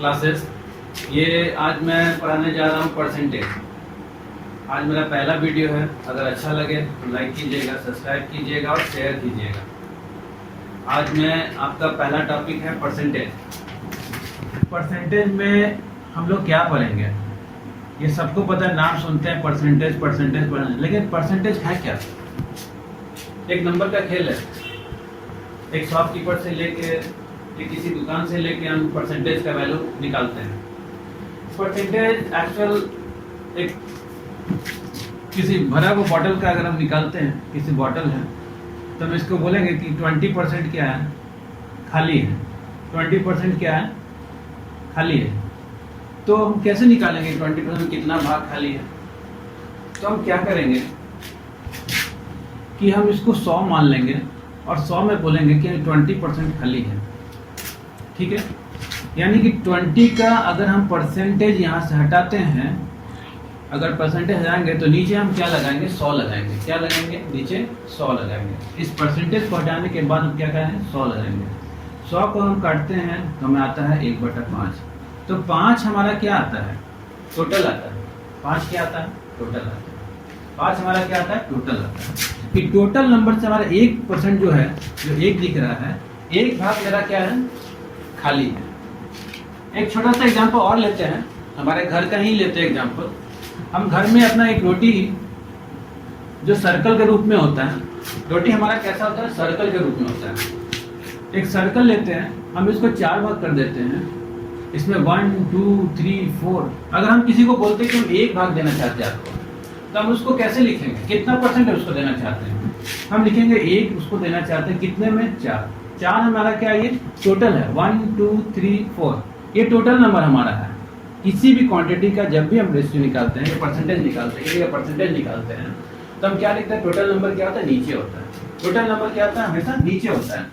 Classes. ये आज मैं पढ़ाने जा रहा हूँ परसेंटेज। आज मेरा पहला वीडियो है। अगर अच्छा लगे तो लाइक कीजिएगा, सब्सक्राइब कीजिएगा और शेयर कीजिएगा। आज मैं आपका पहला टॉपिक है परसेंटेज। परसेंटेज में हम लोग क्या पढ़ेंगे? ये सबको पता है, नाम सुनते हैं परसेंटेज परसेंटेज पढ़ेंगे, लेकिन परसेंटेज है क्या? एक नंबर का खेल है। एक शॉपकीपर से लेके या किसी दुकान से लेके हम परसेंटेज का वैल्यू निकालते हैं। परसेंटेज एक्चुअल एक किसी भरा हुआ बॉटल का अगर हम निकालते हैं, किसी बॉटल है तो हम इसको बोलेंगे कि 20% क्या है? खाली है। 20% क्या है? खाली है। तो हम कैसे निकालेंगे 20% कितना भाग खाली है? तो हम क्या करेंगे कि हम इसको 100 मान लेंगे और 100 में बोलेंगे कि 20% खाली है। ठीक है, यानी कि 20 का अगर हम परसेंटेज यहाँ से हटाते हैं, अगर परसेंटेज हटाएंगे तो नीचे हम क्या लगाएंगे? 100 लगाएंगे। क्या लगाएंगे? नीचे 100 लगाएंगे। इस परसेंटेज को हटाने के बाद हम क्या करेंगे? 100 लगाएंगे। 100 को हम काटते हैं तो हमें आता है 1/5। तो 5 हमारा क्या आता है? टोटल आता है। 5 क्या आता है? टोटल आता है। 5 हमारा क्या आता है? टोटल आता है। कि टोटल नंबर से हमारा 1% जो है, जो 1 दिख रहा है, 1 भाग मेरा क्या है? खाली है। एक छोटा सा एग्जांपल और लेते हैं, हमारे घर का ही लेते हैं एग्जांपल। हम घर में अपना एक रोटी जो सर्कल के रूप में होता है, रोटी हमारा कैसा होता है? सर्कल के रूप में होता है। एक सर्कल लेते हैं, हम इसको 4 भाग कर देते हैं। इसमें 1 2 3 4। अगर हम किसी को बोलते हैं कि हम 1 भाग देना चाहते हैं आपको, तो हम उसको कैसे लिखेंगे? कितना परसेंट उसको देना चाहते हैं? हम लिखेंगे 1 उसको देना चाहते हैं। कितने में? 4। 4 हमारा क्या है? ये टोटल है। 1 2 3 4, ये टोटल नंबर हमारा है। किसी भी क्वांटिटी का जब भी हम रेशियो निकालते हैं या परसेंटेज निकालते हैं या परसेंटेज निकालते हैं, तो हम क्या लिखते हैं? टोटल नंबर क्या होता है? नीचे होता है। टोटल नंबर क्या होता है? हमेशा नीचे होता है।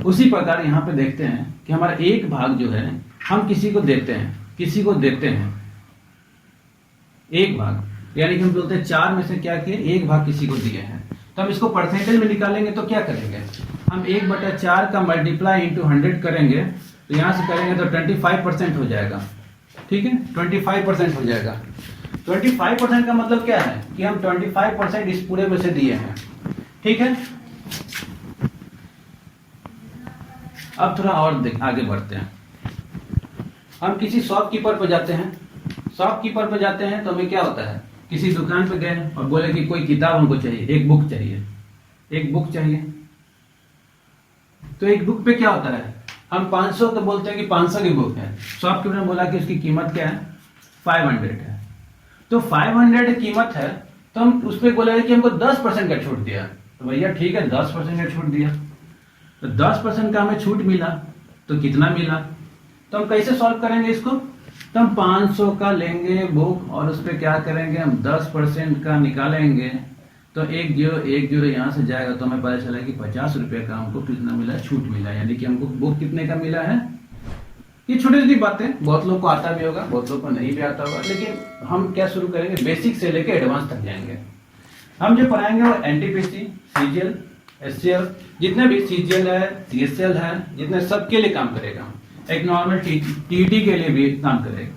उसी प्रकार यहाँ पे देखते हैं कि हमारा 1 भाग जो है हम किसी को देते हैं, किसी को देते हैं 1 भाग, यानी कि हम बोलते हैं 4 में से क्या किए? 1 भाग किसी को दिए हैं। तो हम इसको परसेंटेज में निकालेंगे तो क्या करेंगे? हम 1/4 का मल्टीप्लाई इंटू 100 करेंगे, तो यहाँ से करेंगे तो 25% हो जाएगा। ठीक है, 25% हो जाएगा। 25% का मतलब क्या है? कि हम 25% इस पूरे में से दिए हैं। ठीक है, अब थोड़ा और आगे बढ़ते हैं। हम किसी शॉपकीपर पर जाते हैं। शॉपकीपर पर जाते हैं तो हमें क्या होता है? किसी दुकान पे गए और बोले कि कोई किताब हमको चाहिए, एक बुक चाहिए, एक बुक चाहिए। तो एक बुक पे क्या होता है? हम 500 तो बोलते हैं कि 500 की बुक है। शॉपकीपर ने बोला कि उसकी कीमत क्या है? 500 है। तो 500 कीमत है, तो हम उस पर बोले कि हमको 10% का छूट दिया। तो भैया ठीक है, 10% का छूट दिया, तो 10% का हमें छूट मिला, तो कितना मिला? तो हम कैसे सॉल्व करेंगे इसको? तो हम 500 का लेंगे बुक और उस पर क्या करेंगे? हम 10% का निकालेंगे, तो 1 0 यहाँ से जाएगा, तो हमें पता चला कि 50 रुपये का हमको कितना मिला? छूट मिला। यानी कि हमको बुक कितने का मिला है? ये छोटी छोटी बातें बहुत लोग को आता भी होगा, बहुत लोग को नहीं भी आता होगा, लेकिन हम क्या शुरू करेंगे? बेसिक से लेकर एडवांस तक जाएंगे। हम जो पढ़ाएंगे वो एनटीपीसी, सीजीएल, एससीएल, जितने भी सीजीएल है, सीएसएल है, जितने सबके लिए काम करेगा। एक नॉर्मल टीटी के लिए भी काम करेगा।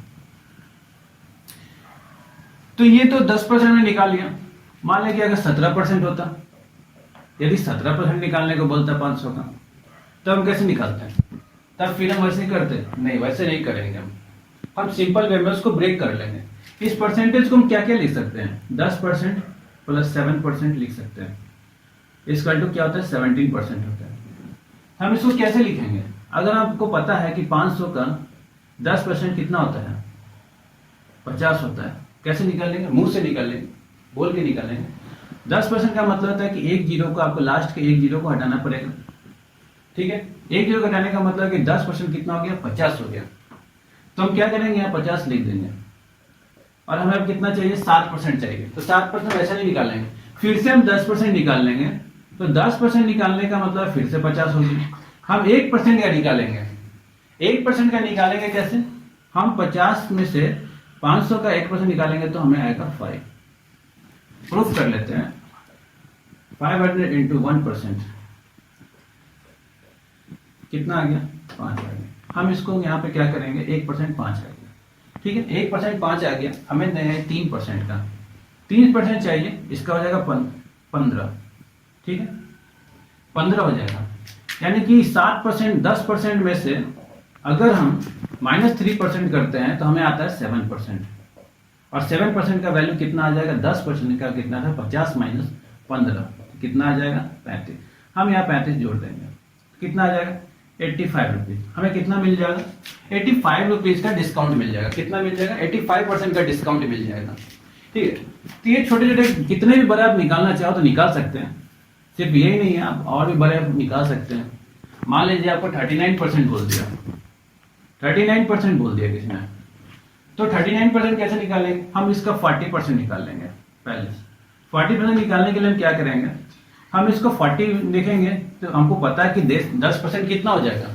तो ये तो 10% में निकाल लिया। मान लें कि अगर 17% होता, यदि 17% निकालने को बोलता 500 का, तो हम कैसे निकालते हैं? तब फिर हम वैसे करते? नहीं, वैसे नहीं करेंगे। हम सिंपल वे में उसको ब्रेक कर लेंगे। इस परसेंटेज को हम क्या क्या लिख सकते हैं? 10% प्लस 7% लिख सकते हैं। इसका टू क्या होता है? 17% होता है। हम इसको कैसे लिखेंगे? अगर आपको पता है कि 500 का 10% कितना होता है? 50 होता है। कैसे निकालेंगे? मुंह से निकालेंगे, बोल के निकालेंगे। 10% का मतलब होता है कि 1 0 को आपको, लास्ट के 1 0 को हटाना पड़ेगा। ठीक है, 1 0 को हटाने का मतलब कि 10% कितना हो गया? 50 हो गया। तो हम क्या करेंगे? यहाँ 50 लिख देंगे। और हमें अब कितना चाहिए? 7% चाहिए। तो 7% वैसे नहीं निकालेंगे, फिर से हम 10% निकाल लेंगे। तो 10% निकालने का मतलब फिर से 50 होगी। हम 1% का निकालेंगे। 1% का निकालेंगे कैसे? हम 50 में से 500 का 1% निकालेंगे तो हमें आएगा 5। प्रूफ कर लेते हैं। 500 × 1% कितना आ गया? 5 आ गया। हम इसको यहाँ पे क्या करेंगे, 1% 5 आ गया, ठीक है, 1% 5 आ गया, हमें 3% का 3% चाहिए, इसका हो जाएगा 15, ठीक है, 15 हो जाएगा। यानी कि 7%, 10% में से अगर हम -3% करते हैं तो हमें आता है 7%, और 7% का वैल्यू कितना आ जाएगा, 10% का कितना था, 50 - 15 कितना आ जाएगा, 35। हम यहाँ 35 जोड़ देंगे, कितना आ जाएगा, 85 रुपीज। हमें कितना मिल जाएगा, 85 रुपीज का डिस्काउंट मिल जाएगा। कितना मिल जाएगा, 85% का डिस्काउंट मिल जाएगा, ठीक है। तो ये छोटे छोटे कितने भी बड़े आप निकालना चाहो तो निकाल सकते हैं, सिर्फ यही नहीं है, आप और भी बड़े निकाल सकते हैं। मान लीजिए आपको 39% बोल दिया, 39% बोल दिया किसने, तो 39% कैसे निकालेंगे, हम इसका 40% निकाल लेंगे। पहले 40% निकालने के लिए हम क्या करेंगे, हम इसको 40 लिखेंगे तो हमको पता है कि 10% कितना हो जाएगा,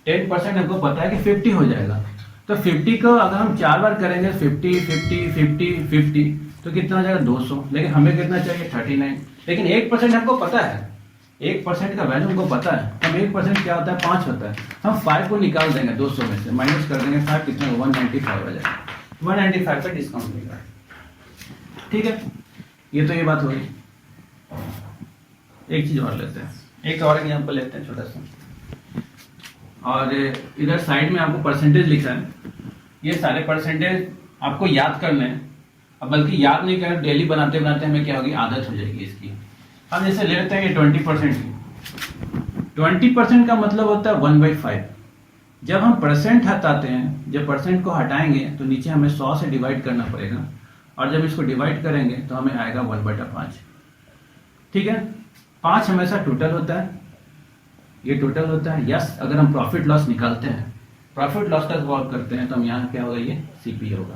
10% हमको पता है कि 50 हो जाएगा। तो 50 को अगर हम 4 बार करेंगे, 50 50 50 50, तो कितना हो जाएगा, 200। लेकिन हमें कितना चाहिए, 39। लेकिन 1% हमको पता है, 1% का वैल्यू हमको पता है। हम 1% क्या होता है, 5 होता है। हम 5 को निकाल देंगे 200 में से, माइनस कर देंगे 5, कितना 195 हो जाएगा, 195 का डिस्काउंट मिलेगा, ठीक है। ये तो ये बात हो गई। एक चीज और लेते हैं, एक और एग्जाम्पल लेते हैं छोटा सा, और इधर साइड में आपको परसेंटेज लिखा है। ये सारे परसेंटेज आपको याद करने हैं, अब बल्कि याद नहीं करें, डेली बनाते बनाते हमें क्या होगी, आदत हो जाएगी इसकी। हम जैसे ले लेते हैं ये 20% की, 20% का मतलब होता है 1/5। जब हम परसेंट हटाते हैं, जब परसेंट को हटाएंगे तो नीचे हमें 100 से डिवाइड करना पड़ेगा, और जब इसको डिवाइड करेंगे तो हमें आएगा 1/5, ठीक है। 5 हमेशा टोटल होता है, ये टोटल होता है। यस, अगर हम प्रॉफिट लॉस निकालते हैं, प्रॉफिट लॉस का सॉल्व करते हैं, तो हम यहाँ क्या होगा, ये सीपी होगा।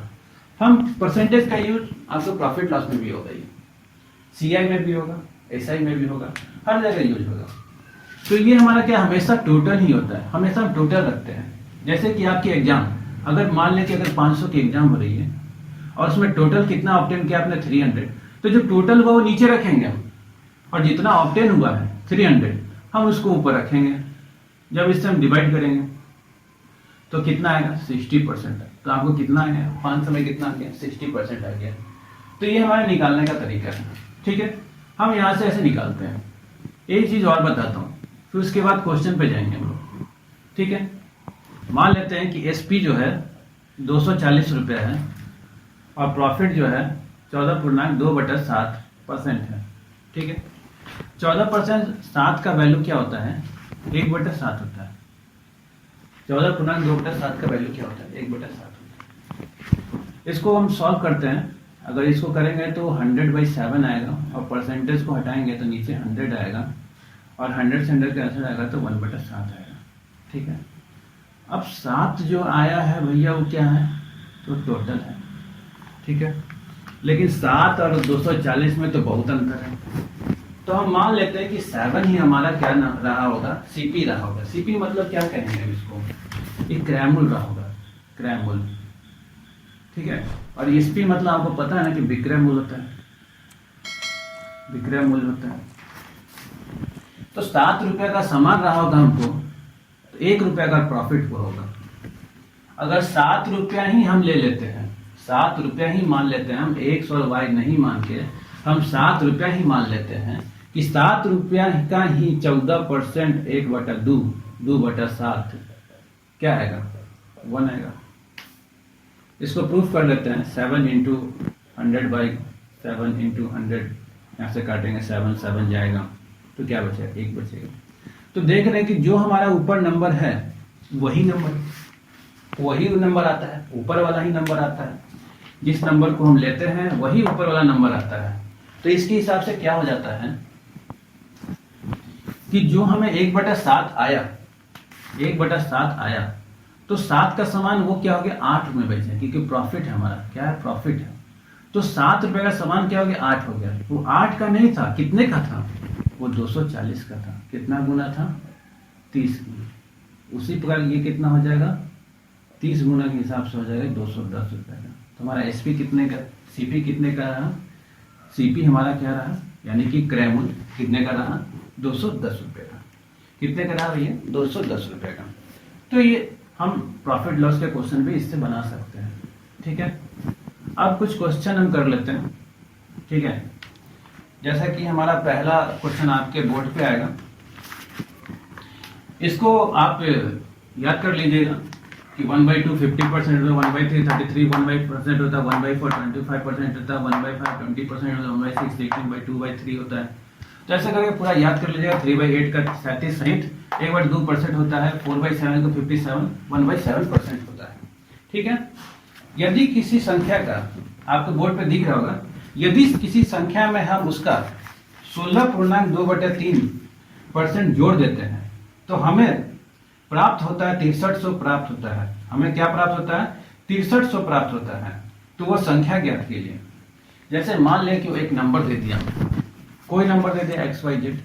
हम परसेंटेज का यूज आपको प्रॉफिट लॉस में भी होगा, ये सीआई में भी होगा, एसआई में भी होगा, हर जगह यूज होगा। तो ये हमारा क्या, हमेशा टोटल ही होता है, हमेशा हम टोटल रखते हैं। जैसे कि आपकी एग्जाम, अगर मान लें कि अगर 500 की एग्जाम हो रही है और उसमें टोटल कितना ऑब्टेन किया आपने, 300, तो जो टोटल हुआ वो नीचे रखेंगे हम, और जितना ऑब्टेन हुआ है 300 हम उसको ऊपर रखेंगे। जब इससे हम डिवाइड करेंगे तो कितना आएगा, 60%। तो आपको कितना आ गया, 500 में कितना आ गया, 60% आ गया। तो ये हमारे निकालने का तरीका है, ठीक है। हम यहाँ से ऐसे निकालते हैं। एक चीज और बताता हूँ, फिर उसके बाद क्वेश्चन पे जाएंगे हम लोग, ठीक है। मान लेते हैं कि एसपी जो है 240 रुपये है, और प्रॉफिट जो है 14.2/7% है, ठीक है। 14% 7 का वैल्यू क्या होता है, 1/7 होता है। 14.2/7 का वैल्यू क्या होता है, 1/7 होता है। इसको हम सॉल्व करते हैं। अगर इसको करेंगे तो 100/7 आएगा, और परसेंटेज को हटाएंगे तो नीचे 100 आएगा, और 100 से 100 कैंसिल आएगा तो 1/7 आएगा, ठीक है। अब 7 जो आया है भैया वो क्या है, तो टोटल है, ठीक है। लेकिन 7 और 240 में तो बहुत अंतर है। तो हम मान लेते हैं कि 7 ही हमारा क्या रहा होगा, सीपी रहा होगा। सीपी मतलब क्या कहेंगे हम इसको, ये क्रैमुल रहा होगा, क्रैमुल, ठीक है। और एसपी मतलब आपको पता है ना कि विक्रय मूल्य होता है, विक्रय मूल्य होता है। तो 7 रुपये का सामान रहा होगा हमको, तो 1 रुपये का प्रॉफिट को होगा। अगर 7 रुपया ही हम ले लेते हैं, 7 रुपया ही मान लेते हैं, हम 100 और वाई नहीं मान के हम 7 रुपया ही मान लेते हैं कि 7 रुपया का ही 14%, 1/2, 2/7 क्या आएगा, 1 आएगा। इसको प्रूफ कर लेते हैं। 7 × 100/7 × 100, यहाँ से काटेंगे 7 7 जाएगा, तो क्या बचेगा, 1 बचेगा। तो देख रहे हैं कि जो हमारा ऊपर नंबर है वही नंबर आता है, ऊपर वाला ही नंबर आता है। जिस नंबर को हम लेते हैं वही ऊपर वाला नंबर आता है। तो इसके हिसाब से क्या हो जाता है कि जो हमें 1/7 आया, 1/7 आया, तो 7 का सामान वो क्या हो गया, 8 में बेचा, क्योंकि प्रॉफिट है हमारा, क्या है, प्रॉफिट है। तो 7 रुपए का सामान क्या हो गया, 8 हो गया। वो 8 का नहीं था, कितने का था, वो 240 का था। कितना गुना था, 30 गुना। उसी प्रकार ये कितना हो जाएगा, 30 गुना के हिसाब से हो जाएगा 210 रुपए का। तो हमारा एसपी कितने का, सीपी कितने का रहा, सीपी हमारा क्या रहा, यानी कि क्रय मूल्य कितने का रहा, 210 रुपए का। कितने का रहा भैया, 210 रुपए का। तो ये हम प्रॉफिट लॉस के क्वेश्चन भी इससे बना सकते हैं। ठीक है, अब कुछ क्वेश्चन हम कर लेते हैं। ठीक है, जैसा कि हमारा पहला क्वेश्चन आपके बोर्ड पे आएगा, इसको आप याद कर लीजिएगा कि 1/2 50% होता है, 1/3 33, 1/% होता है, 1/4 25% होता है, 1/5 20% होता है, 1/6 18/2/3 होता है। तो ऐसा करके पूरा याद कर लीजिएगा। 3/8 का 37 60, 1/2% होता है, 4/7 का 57, 1/7% होता है। ठीक है, यदि किसी संख्या का, आपको बोर्ड पे दिख रहा होगा, यदि किसी संख्या में हम उसका 16.2/3% जोड़ देते हैं तो हमें प्राप्त होता है 6300 प्राप्त होता है। हमें क्या प्राप्त होता है? 6300 प्राप्त होता है। तो वो संख्या ज्ञात कीजिए। जैसे मान लें कि वो एक नंबर दे दिया, कोई नंबर दे दिया XYZ,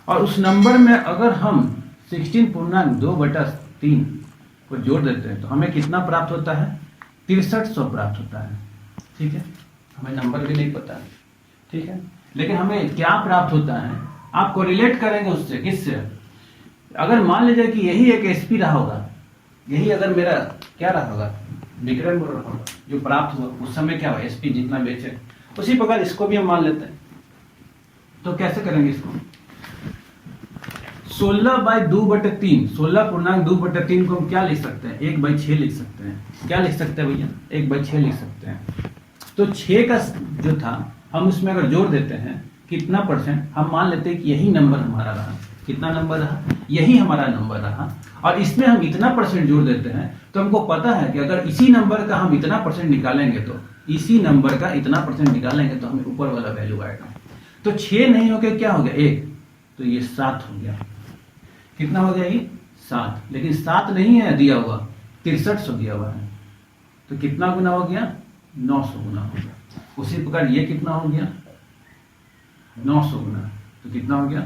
और उस नंबर में अगर हम 16.2/3 को जोड़ देते हैं तो हमें कितना प्राप्त होता है? 6300 प्राप्त होता है। ठीक है, हमें नंबर भी नहीं पता है। ठीक है, लेकिन हमें क्या प्राप्त होता है आप कोरिलेट करेंगे उससे, किससे? अगर मान लीजिए कि यही एक SP रहा होगा, यही अगर मेरा क्या रहा होगा, विक्रम रहा होगा, जो प्राप्त हुआ उस समय क्या हुआ, SP जितना बेचे, उसी प्रकार इसको भी हम मान लेते हैं। तो कैसे करेंगे इसको? 16/2/3, 16.2/3 को हम क्या लिख सकते हैं? 1/6 लिख सकते हैं। क्या लिख सकते हैं भैया? 1/6 लिख सकते हैं। तो 6 का जो था हम उसमें अगर जोड़ देते हैं कितना परसेंट, हम मान लेते हैं कि यही नंबर हमारा रहा। कितना नंबर रहा? यही हमारा नंबर रहा, और इसमें हम इतना परसेंट जोड़ देते हैं तो हमको पता है कि अगर इसी नंबर का हम इतना परसेंट निकालेंगे, तो इसी नंबर का इतना परसेंट निकालेंगे तो हमें ऊपर वाला वैल्यू आएगा। तो 6 नहीं हो गया, क्या हो गया? 1, तो ये 7 हो गया। कितना हो गया ये? 7। लेकिन 7 नहीं है दिया हुआ, 6300 दिया हुआ है। तो कितना गुना हो गया? 900 गुना हो गया। उसी प्रकार ये कितना हो गया? 900 गुना, तो कितना हो गया?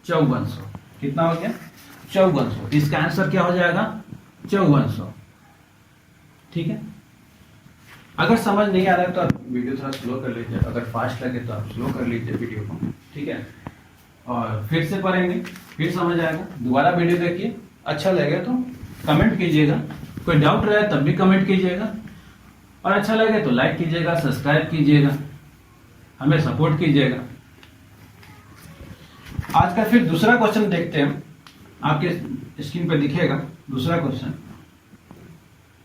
5400। कितना हो गया? 5400। इसका आंसर क्या हो जाएगा? 5400। ठीक है, अगर समझ नहीं आ रहा है तो आप वीडियो थोड़ा स्लो कर लीजिए, अगर फास्ट लगे तो आप स्लो कर लीजिए वीडियो को। ठीक है, और फिर से पढ़ेंगे, फिर समझ आएगा। दोबारा वीडियो देखिए, अच्छा लगे तो कमेंट कीजिएगा, कोई डाउट रहे तब भी कमेंट कीजिएगा, और अच्छा लगे तो लाइक कीजिएगा, सब्सक्राइब कीजिएगा, हमें सपोर्ट कीजिएगा। आज का फिर दूसरा क्वेश्चन देखते हैं, आपके स्क्रीन पे दिखेगा दूसरा क्वेश्चन।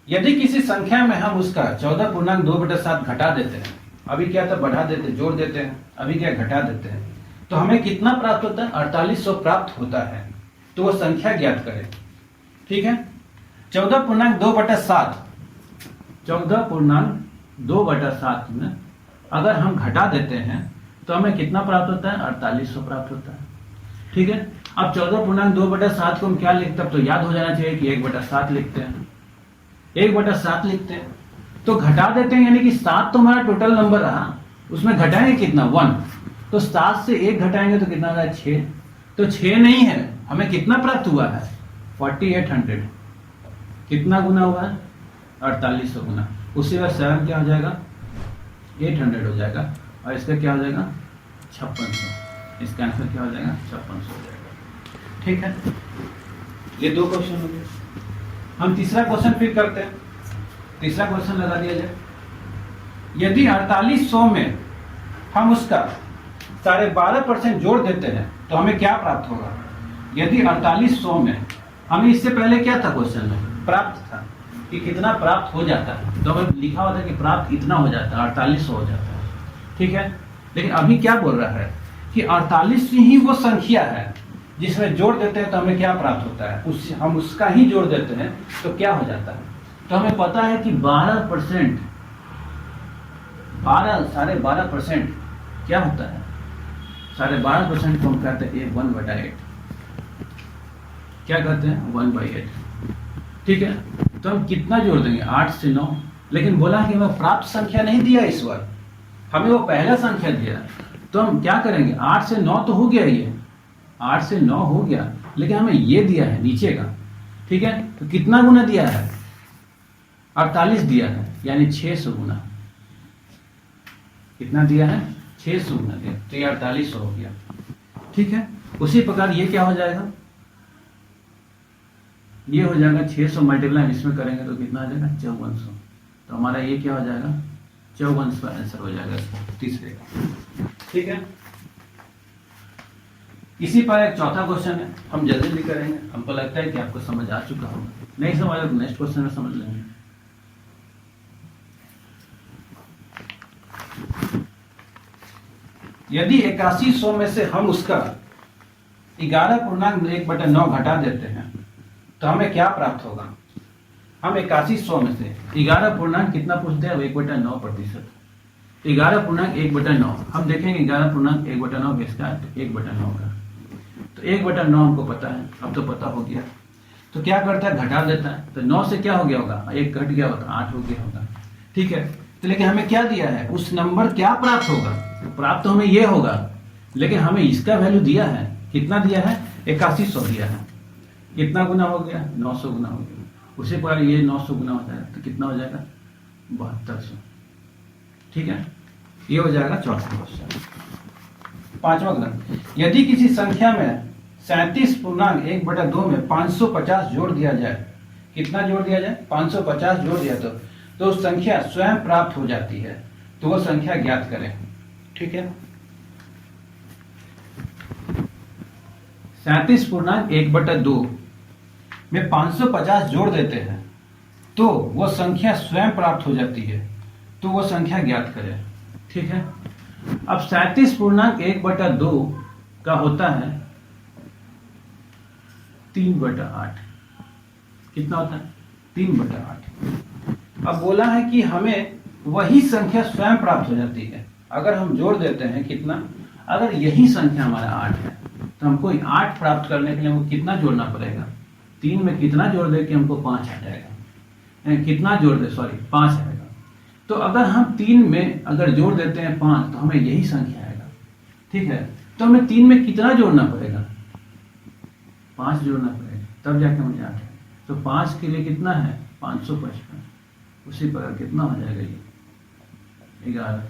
यदि किसी संख्या में हम उसका 14.2/7 घटा देते हैं, अभी क्या था बढ़ा देते, जोड़ देते हैं, अभी क्या घटा देते हैं, तो हमें कितना प्राप्त होता है? 4800 प्राप्त होता है। तो वो संख्या ज्ञात करें। ठीक है, 14.2/7, 14.2/7 में अगर हम घटा देते हैं तो हमें कितना प्राप्त होता है? 4800 प्राप्त होता है। ठीक है, अब 14.2/7 को हम क्या लिखते हैं? तो याद हो जाना चाहिए कि 1/7 लिखते हैं, 1/7 लिखते हैं। तो घटा देते हैं, यानी कि 7 तो हमारा टोटल नंबर रहा, उसमें घटाएंगे कितना? 1। तो 7 से 1 घटाएंगे तो कितना होगा? 6। तो 6 नहीं है, हमें कितना प्राप्त हुआ है? 4800। कितना गुना हुआ है? 4800 गुना। उसी बार 7 क्या हो जाएगा? 800 हो जाएगा, और इसका क्या हो जाएगा? 5600। इसका आंसर क्या हो जाएगा? 5600 हो जाएगा। ठीक है, ये 2 क्वेश्चन हो गए। हम तीसरा क्वेश्चन फिर करते हैं। तीसरा क्वेश्चन लगा दिया जाए। यदि 4800 में हम उसका 12.5% जोड़ देते हैं तो हमें क्या प्राप्त होगा? यदि 4800 में, हमें इससे पहले क्या था क्वेश्चन में? प्राप्त था कि कितना प्राप्त हो जाता है, तो हमें लिखा होता है कि प्राप्त इतना हो जाता है, 4800 हो जाता है। ठीक है, लेकिन अभी क्या बोल रहा है कि 48 ही वो संख्या है जिसमें जोड़ देते हैं तो हमें क्या प्राप्त होता है, हम उसका ही जोड़ देते हैं तो क्या हो जाता है। तो हमें पता है कि 12%, 12.5% क्या होता है? 12.5% को हम कहते हैं 1/8। क्या कहते हैं? 1/8। ठीक है, तो हम कितना जोड़ देंगे? 8 से 9। लेकिन बोला कि हमें प्राप्त संख्या नहीं दिया इस बार, हमें वो पहला संख्या दिया। तो हम क्या करेंगे? 8 से 9 तो हो गया, ये 8 से 9 हो गया, लेकिन हमें ये दिया है नीचे का। ठीक है, तो कितना गुना दिया है? 48 दिया है, यानी 600 गुना। कितना दिया है? 600 गुना दिया, तो ये 4800 हो गया। ठीक है, उसी प्रकार ये क्या हो जाएगा? ये हो जाएगा 600 मल्टीप्लाई इसमें करेंगे तो कितना आ जाएगा 5400। तो हमारा ये क्या हो जाएगा 5400 आंसर हो जाएगा इसका तीसरे का। ठीक है, इसी पर एक चौथा क्वेश्चन है, हम जल्दी भी करेंगे, हमको लगता है कि आपको समझ आ चुका होगा, नहीं समझ तो नेक्स्ट क्वेश्चन में समझ लेंगे। यदि 8100 में से हम उसका 11.1/9 घटा देते हैं तो हमें क्या प्राप्त होगा। हम 8100 में से 11 पूर्णांक कितना पूछते हैं 1/9%। 11.1/9 हम देखेंगे 11.1/9 किसका है तो 1/9 का। तो 1/9 हमको पता है, अब तो पता हो गया। तो क्या करता है घटा देता है, तो 9 से क्या हो गया होगा 1 घट गया होगा 8 हो गया होगा। ठीक है, तो लेकिन हमें क्या दिया है उस नंबर क्या प्राप्त होगा, प्राप्त तो हमें ये होगा, लेकिन हमें इसका वैल्यू दिया है, कितना दिया है 8100 दिया है। कितना गुना हो गया 900 गुना हो गया, उसी पर ये 900 गुना हो जाएगा तो कितना हो जाएगा 7200। ठीक है, ये हो जाएगा चौथा क्वेश्चन। पांचवा क्वेश्चन, यदि किसी संख्या में 37.1/2 में 550 जोड़ दिया जाए, कितना जोड़ दिया जाए 550 जोड़ दिया तो उस संख्या स्वयं प्राप्त हो जाती है, तो वो संख्या ज्ञात करें। ठीक है, 37.1/2 में 550 जोड़ देते हैं तो वो संख्या स्वयं प्राप्त हो जाती है, तो वो संख्या ज्ञात करें। ठीक है, अब 37.1/2 का होता है 3/8। कितना होता है 3/8। अब बोला है कि हमें वही संख्या स्वयं प्राप्त हो जाती है अगर हम जोड़ देते हैं कितना, अगर यही संख्या हमारा 8 है तो हमको 8 प्राप्त करने के लिए हमको कितना जोड़ना पड़ेगा, 3 में कितना जोड़ दे कि हमको 5 आ जाएगा, कितना जोड़ दे 5 आएगा। तो अगर हम 3 में अगर जोड़ देते हैं 5 तो हमें यही संख्या आएगा। ठीक है, तो हमें 3 में कितना जोड़ना पड़ेगा 5 जोड़ना पड़ेगा, तब जाके मुझे 8 आएगा। तो 5 के लिए कितना है 555, उसी पर कितना हो जाएगा ये 11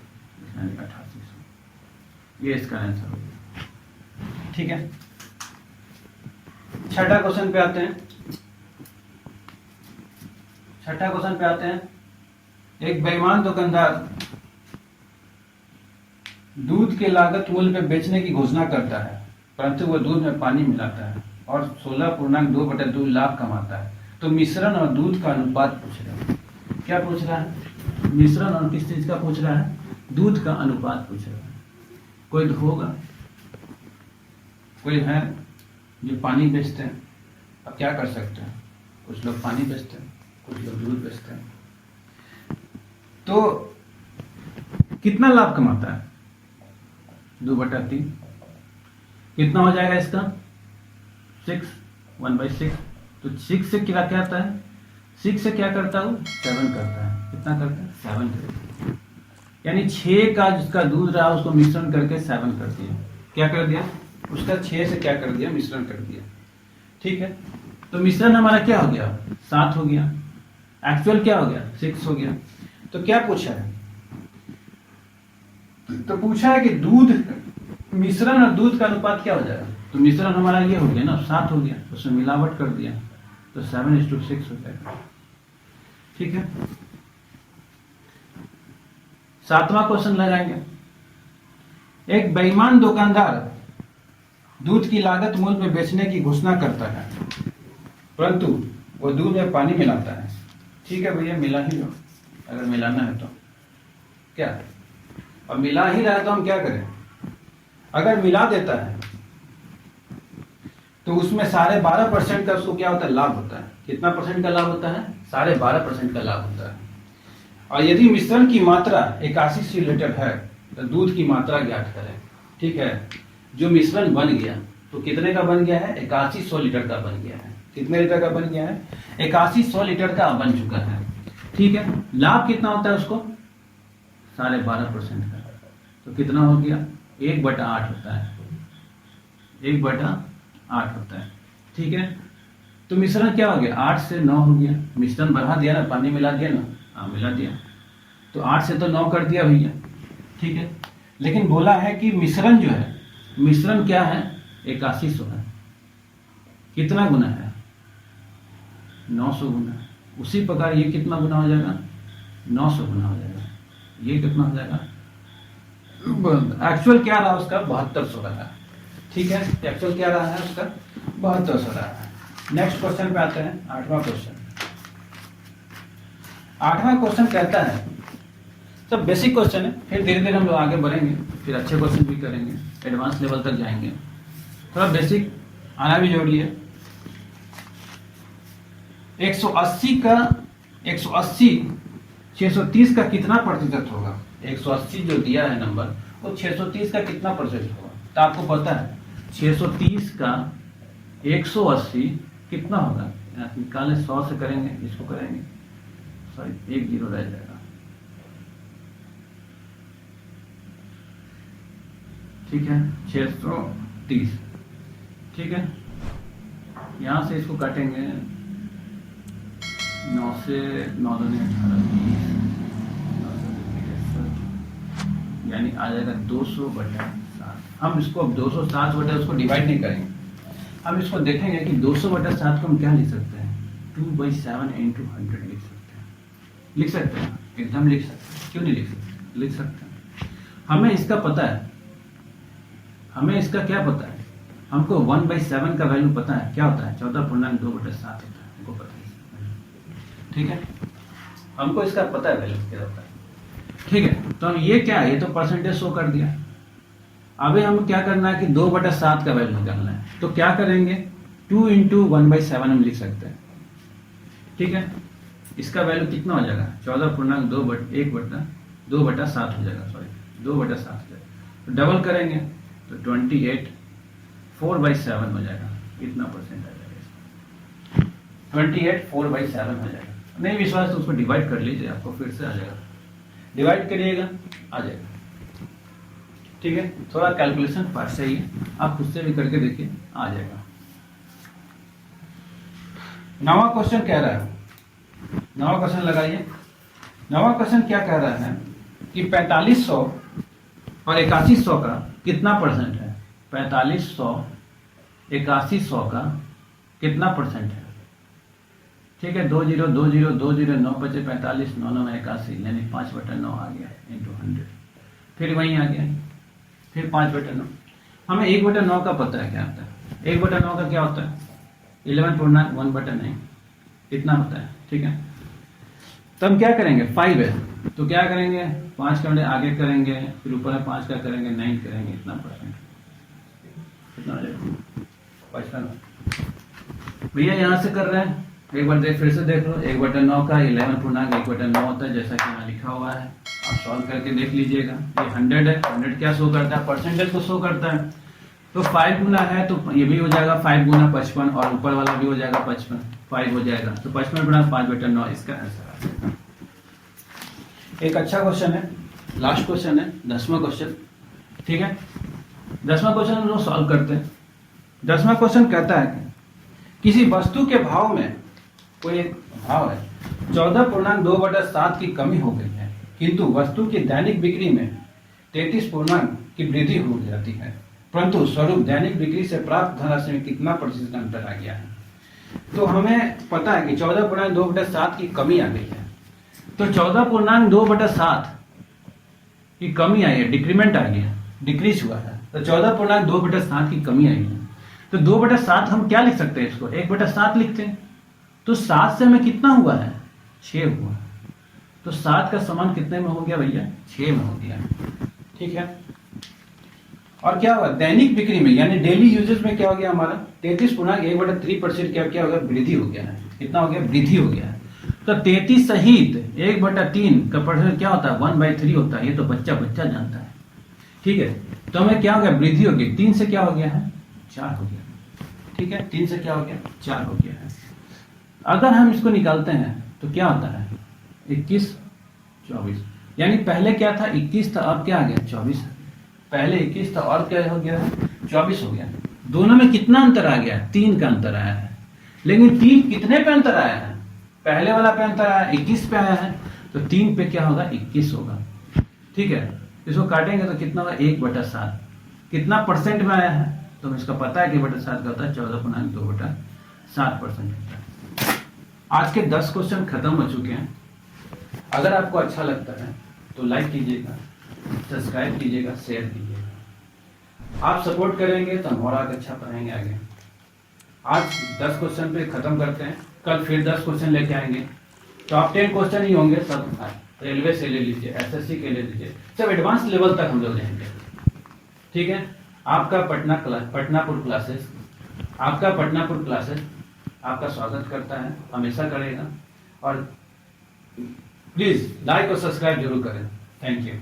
8800, ये इसका आंसर हो गया। ठीक है, छठा क्वेश्चन पे आते हैं। एक बेईमान दुकानदार दूध के लागत मूल्य पे बेचने की घोषणा करता है, परंतु वह दूध में पानी मिलाता है और 16.2/2 लाभ कमाता है। तो मिश्रण और दूध का अनुपात पूछ रहा है। क्या पूछ रहा है, मिश्रण और किस चीज का पूछ रहा है, दूध का अनुपात पूछ रहा है। कोई होगा, कोई है जो पानी बेचते हैं, अब क्या कर सकते हैं, कुछ लोग पानी बेचते हैं, कुछ लोग दूध बेचते हैं। तो कितना लाभ कमाता है 2/3, कितना हो जाएगा इसका 6, 1/6। तो 6 से क्या आता है, 6 से क्या करता हूँ 7 करता है, कितना करता है 7 करता है। यानी 6 का जिसका दूध रहा उसको मिश्रण करके 7 कर दिया, क्या कर दिया उसका 6 से क्या कर दिया मिश्रण कर दिया। ठीक है, तो मिश्रण हमारा क्या हो गया 7 हो गया, एक्चुअल क्या हो गया 6 हो गया। तो क्या पूछा है, तो पूछा है कि दूध मिश्रण और दूध का अनुपात क्या हो जाएगा। तो मिश्रण हमारा ये हो गया ना 7 हो गया, उसमें मिलावट कर दिया तो 7:6 हो जाएगा। ठीक है, 7वां क्वेश्चन लगाएंगे। एक बेईमान दुकानदार दूध की लागत मूल्य में बेचने की घोषणा करता है, परंतु वो दूध में पानी मिलाता है। ठीक है भैया, मिला ही लो, अगर मिलाना है तो क्या, अब मिला ही रहा है तो हम क्या करें, अगर मिला देता है तो उसमें 12.5% का उसको क्या होता है लाभ होता है। कितना परसेंट का लाभ होता है 12.5% का लाभ होता है। और यदि मिश्रण की मात्रा 8100 लीटर है तो दूध की मात्रा ज्ञात करें। ठीक है, जो मिश्रण बन गया तो कितने का बन गया है 8100 लीटर का बन गया है। कितने लीटर का बन गया है 8100 लीटर का बन चुका है। ठीक है, लाभ कितना होता है उसको 12.5% का, तो कितना हो गया 1/8 होता है, 1/8 होता है। ठीक है, तो मिश्रण क्या हो गया 8 से 9 हो गया, मिश्रण बढ़ा दिया ना, पानी मिला दिया ना, हाँ मिला दिया, तो 8 से तो 9 कर दिया भैया। ठीक है, लेकिन बोला है कि मिश्रण जो है, मिश्रण क्या है 8100 है, कितना गुना है 900 गुना, उसी प्रकार ये कितना गुना हो जाएगा, 900 गुना हो जाएगा, ये कितना हो जाएगा, एक्चुअल क्या रहा उसका 7200 रहा। ठीक है, एक्चुअल क्या रहा है उसका 7200 रहा है। नेक्स्ट क्वेश्चन पे आते हैं, 8वां क्वेश्चन। 8वां क्वेश्चन कहता है, सब बेसिक क्वेश्चन है, फिर धीरे धीरे हम लोग आगे बढ़ेंगे, फिर अच्छे क्वेश्चन भी करेंगे, एडवांस लेवल तक जाएंगे, थोड़ा बेसिक आना भी जरूरी है। 180 का 180 630 का कितना प्रतिशत होगा? 180 जो दिया है नंबर, वो 630 का कितना प्रतिशत होगा? तो आपको पता है 630 का 180 कितना होगा, निकालें, 100 से करेंगे, इसको करेंगे, सॉरी 1 0 रह जाएगा। ठीक है, 630, ठीक है, यहां से इसको काटेंगे, 9 से 9 2 18 यानी आ जाएगा 200/7। हम इसको अब 260 बटे उसको डिवाइड नहीं करेंगे, हम इसको देखेंगे कि 200/7 को हम क्या लिख सकते हैं, 2/7 × 100 लिख सकते हैं। लिख सकते हैं, एकदम लिख सकते हैं, क्यों नहीं लिख सकते, लिख सकते हैं। हमें इसका पता है, हमें इसका क्या पता है, हमको 1/7 का वैल्यू पता है, क्या होता है 14.2/7 होता है, हमको पता है। ठीक है, हमको इसका पता है वैल्यू क्या होता है। ठीक है, तो हम ये क्या है, ये तो परसेंटेज शो कर दिया। अभी हम क्या करना है कि 2/7 का वैल्यू निकालना है, तो क्या करेंगे, 2 × 1/7 हम लिख सकते हैं। ठीक है, इसका वैल्यू कितना हो जाएगा, 14.2/7 हो जाएगा, सॉरी 2/7 हो जाएगा। तो डबल करेंगे तो 28 4/7 हो जाएगा, इतना परसेंट आ जाएगा इसका, 28 4/7 हो जाएगा। नहीं विश्वास तो उसको डिवाइड कर लीजिए, आपको फिर से आ जाएगा, डिवाइड करिएगा आ जाएगा। ठीक है, थोड़ा कैलकुलेशन पार्ट से ही है, आप खुद से भी करके देखिए, आ जाएगा। 9वां क्वेश्चन कह रहा है, 9वां क्वेश्चन लगाइए। 9वां क्वेश्चन क्या कह रहा है कि 4500 और 8100 का कितना परसेंट है, 4500 8100 का कितना परसेंट है। ठीक है, 2 0 2 0 2 0 9 बचे 45 9 9 81 यानी 5/9 आ गया इंटू 100, फिर वहीं आ गया, फिर 5/9। हमें 1/9 का पता है क्या होता है, 1/9 का क्या होता है 11.9 1/9 इतना होता है। ठीक है, तो हम क्या करेंगे, 5 है तो क्या करेंगे, 5 का आगे करेंगे, फिर ऊपर है 5 का करेंगे, 9 करेंगे, इतना परसेंट कितना हो जाएगा 55। भैया यहाँ से कर रहे हैं, एक बार फिर से देख लो, 1/9 का 11.1/9 होता है, जैसा कि यहाँ लिखा हुआ है, आप सॉल्व करके देख लीजिएगा। ये 100 है, 100 क्या शो करता है, परसेंटेज को शो करता है। तो 5 गुना है तो ये भी हो जाएगा 5 गुना 55, और ऊपर वाला भी हो जाएगा 55, 5 हो जाएगा, तो 55/5/9 इसका आंसर आ जाएगा। एक अच्छा क्वेश्चन है, लास्ट क्वेश्चन है, 10वां क्वेश्चन। ठीक है, 10वां क्वेश्चन हम लोग सॉल्व करते हैं। 10वां क्वेश्चन कहता है कि किसी वस्तु के भाव में कोई एक भाव है 14.2/7 की कमी हो गई है, किंतु वस्तु की दैनिक बिक्री में 33 पूर्णांक की वृद्धि हो जाती है, परंतु स्वरूप दैनिक बिक्री से प्राप्त धनराशि में कितना प्रतिशत अंतर आ गया है। तो हमें पता है कि 14.2/7 की कमी आ गई है, तो 14.2/7 की कमी आई है, डिक्रीमेंट आ गया, डिक्रीज हुआ है, तो 14.2/7 की कमी आई है। तो 2/7 हम क्या लिख सकते हैं, इसको 1/7 लिखते हैं, तो 7 से हमें कितना हुआ है 6 हुआ, तो 7 का समान कितने में हो गया भैया 6 में हो गया। ठीक है, और क्या हुआ दैनिक बिक्री में यानी डेली यूजेज में क्या हो गया हमारा 33.1/3% क्या हो गया, वृद्धि हो गया है, कितना हो गया, वृद्धि हो गया है। तो 33 सहित 1/3 का परसेंट क्या होता है 1/3 होता है, ये तो बच्चा जानता है। ठीक है, तो हमें क्या हो गया, वृद्धि हो गई, 3 से क्या हो गया है 4 हो गया। ठीक है, 3 से क्या हो गया 4 हो गया है। अगर हम इसको निकालते हैं तो क्या होता है 21 24, यानी पहले क्या था 21 था, अब क्या आ गया 24, पहले 21 था और क्या हो गया 24 हो गया। दोनों में कितना अंतर आ गया 3 का अंतर आया है, लेकिन 3 कितने पे अंतर आया है, पहले वाला पे अंतर आया 21 पे आया है, तो 3 पे क्या होगा 21 होगा। ठीक है, इसको काटेंगे तो कितना होगा 1/7, कितना परसेंट में आया है, तो इसका पता है कि 1/7 का होता है 14.2/7% होता है। आज के 10 क्वेश्चन खत्म हो चुके हैं। अगर आपको अच्छा लगता है तो लाइक कीजिएगा, सब्सक्राइब कीजिएगा, शेयर कीजिएगा। आप सपोर्ट करेंगे तो हम और आगे अच्छा पढ़ाएंगे आगे। आज 10 क्वेश्चन पे खत्म करते हैं, कल फिर 10 क्वेश्चन लेके आएंगे। टॉप 10 क्वेश्चन ही होंगे सब। रेलवे से ले लीजिए, एसएससी के ले लीजिए, सब एडवांस लेवल तक हम लोग लेंगे। ठीक है। आपका पटनापुर क्लासेस आपका स्वागत करता है, हमेशा करेगा। और प्लीज लाइक और सब्सक्राइब जरूर करें। Thank you.